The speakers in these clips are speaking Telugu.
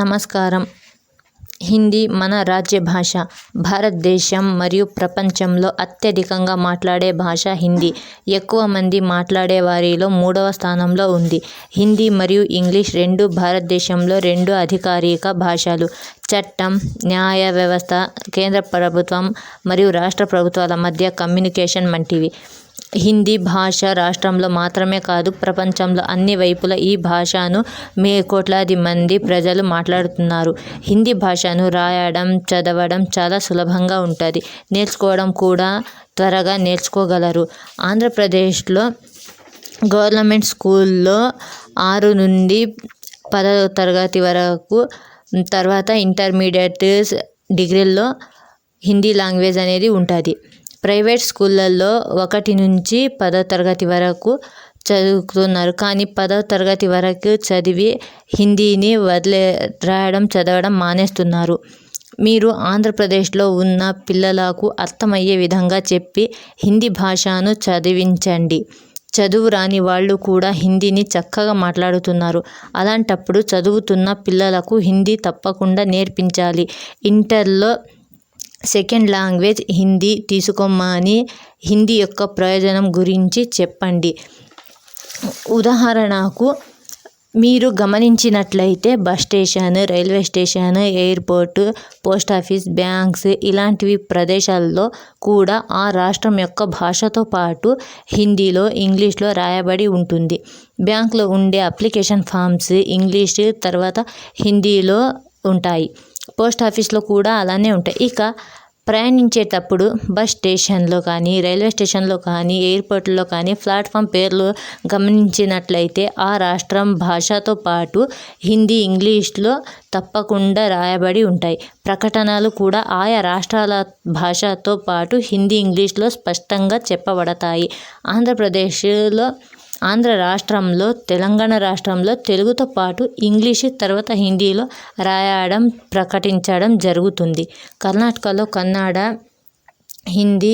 నమస్కారం. హిందీ మన రాజ్య భాష. భారతదేశం మరియు ప్రపంచంలో అత్యధికంగా మాట్లాడే భాష హిందీ. ఎక్కువ మంది మాట్లాడే వారిలో 3వ స్థానంలో ఉంది. హిందీ మరియు ఇంగ్లీష్ రెండూ భారతదేశంలో 2 అధికారిక భాషలు. చట్టం, న్యాయ వ్యవస్థ, కేంద్ర ప్రభుత్వం మరియు రాష్ట్ర ప్రభుత్వాల మధ్య కమ్యూనికేషన్ వంటివి. హిందీ భాష రాష్ట్రంలో మాత్రమే కాదు, ప్రపంచంలో అన్ని వైపులా ఈ భాషను కోట్లాది మంది ప్రజలు మాట్లాడుతున్నారు. హిందీ భాషను రాయడం, చదవడం చాలా సులభంగా ఉంటుంది. నేర్చుకోవడం కూడా త్వరగా నేర్చుకోగలరు. ఆంధ్రప్రదేశ్లో గవర్నమెంట్ స్కూల్లో 6 నుండి 10వ తరగతి వరకు, తర్వాత ఇంటర్మీడియట్, డిగ్రీల్లో హిందీ లాంగ్వేజ్ అనేది ఉంటుంది. ప్రైవేట్ స్కూళ్ళల్లో 1 నుంచి 10వ తరగతి వరకు చదువుతున్నారు. కానీ 10వ తరగతి వరకు చదివి హిందీని రాయడం, చదవడం మానేస్తున్నారు. మీరు ఆంధ్రప్రదేశ్లో ఉన్న పిల్లలకు అర్థమయ్యే విధంగా చెప్పి హిందీ భాషను చదివించండి. చదువు రాని వాళ్ళు కూడా హిందీని చక్కగా మాట్లాడుతున్నారు. అలాంటప్పుడు చదువుతున్న పిల్లలకు హిందీ తప్పకుండా నేర్పించాలి. ఇంటర్లో సెకండ్ లాంగ్వేజ్ హిందీ తీసుకోమని హిందీ యొక్క ప్రయోజనం గురించి చెప్పండి. ఉదాహరణకు మీరు గమనించినట్లయితే bus station, railway station, airport, post office, banks ఇలాంటివి ప్రదేశాల్లో కూడా ఆ రాష్ట్రం యొక్క భాషతో పాటు హిందీలో, ఇంగ్లీష్లో రాయబడి ఉంటుంది. బ్యాంక్లో ఉండే అప్లికేషన్ ఫామ్స్ ఇంగ్లీష్ తర్వాత హిందీలో ఉంటాయి. పోస్ట్ ఆఫీస్లో కూడా అలానే ఉంటాయి. ఇక ప్రయాణించేటప్పుడు బస్ స్టేషన్లో కానీ, రైల్వే స్టేషన్లో కానీ, ఎయిర్పోర్ట్లో కానీ ప్లాట్ఫామ్ పేర్లు గమనించినట్లయితే ఆ రాష్ట్రం భాషతో పాటు హిందీ, ఇంగ్లీష్లో తప్పకుండా రాయబడి ఉంటాయి. ప్రకటనలు కూడా ఆయా రాష్ట్రాల భాషతో పాటు హిందీ, ఇంగ్లీష్లో స్పష్టంగా చెప్పబడతాయి. ఆంధ్ర రాష్ట్రంలో, తెలంగాణ రాష్ట్రంలో తెలుగుతో పాటు ఇంగ్లీష్ తర్వాత హిందీలో రాయడం, ప్రకటించడం జరుగుతుంది. కర్ణాటకలో కన్నడ, హిందీ,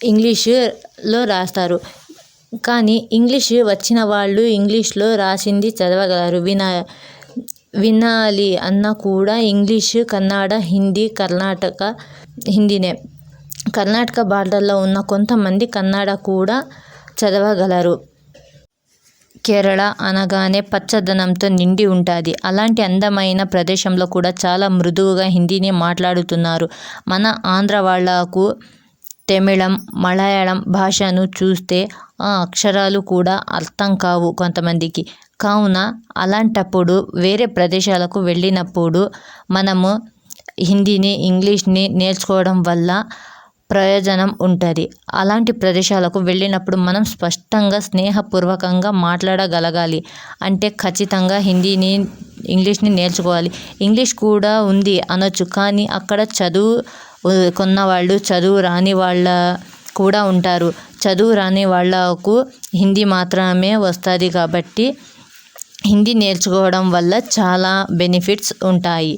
ఇంగ్లీష్లో రాస్తారు. కానీ ఇంగ్లీష్ వచ్చిన వాళ్ళు ఇంగ్లీష్లో రాసింది చదవగలరు. వినాలి అన్నా కూడా ఇంగ్లీష్, కన్నడ, హిందీ, కర్ణాటక హిందీనే. కర్ణాటక బార్డర్లో ఉన్న కొంతమంది కన్నడ కూడా చదవగలరు. కేరళ అనగానే పచ్చదనంతో నిండి ఉంటుంది. అలాంటి అందమైన ప్రదేశంలో కూడా చాలా మృదువుగా హిందీని మాట్లాడుతున్నారు. మన ఆంధ్ర వాళ్లకు తమిళం, మలయాళం భాషను చూస్తే ఆ అక్షరాలు కూడా అర్థం కావు కొంతమందికి. కావున అలాంటప్పుడు వేరే ప్రదేశాలకు వెళ్ళినప్పుడు మనము హిందీని, ఇంగ్లీష్ని నేర్చుకోవడం వల్ల ప్రయోజనం ఉంటుంది. అలాంటి ప్రదేశాలకు వెళ్ళినప్పుడు మనం స్పష్టంగా, స్నేహపూర్వకంగా మాట్లాడగలగాలి. అంటే ఖచ్చితంగా హిందీని, ఇంగ్లీష్ని నేర్చుకోవాలి. ఇంగ్లీష్ కూడా ఉంది అనొచ్చు, కానీ అక్కడ చదువు కొన్నవాళ్ళు, చదువు రాని వాళ్ళ కూడా ఉంటారు. చదువు రాని వాళ్లకు హిందీ మాత్రమే వస్తుంది. కాబట్టి హిందీ నేర్చుకోవడం వల్ల చాలా బెనిఫిట్స్ ఉంటాయి.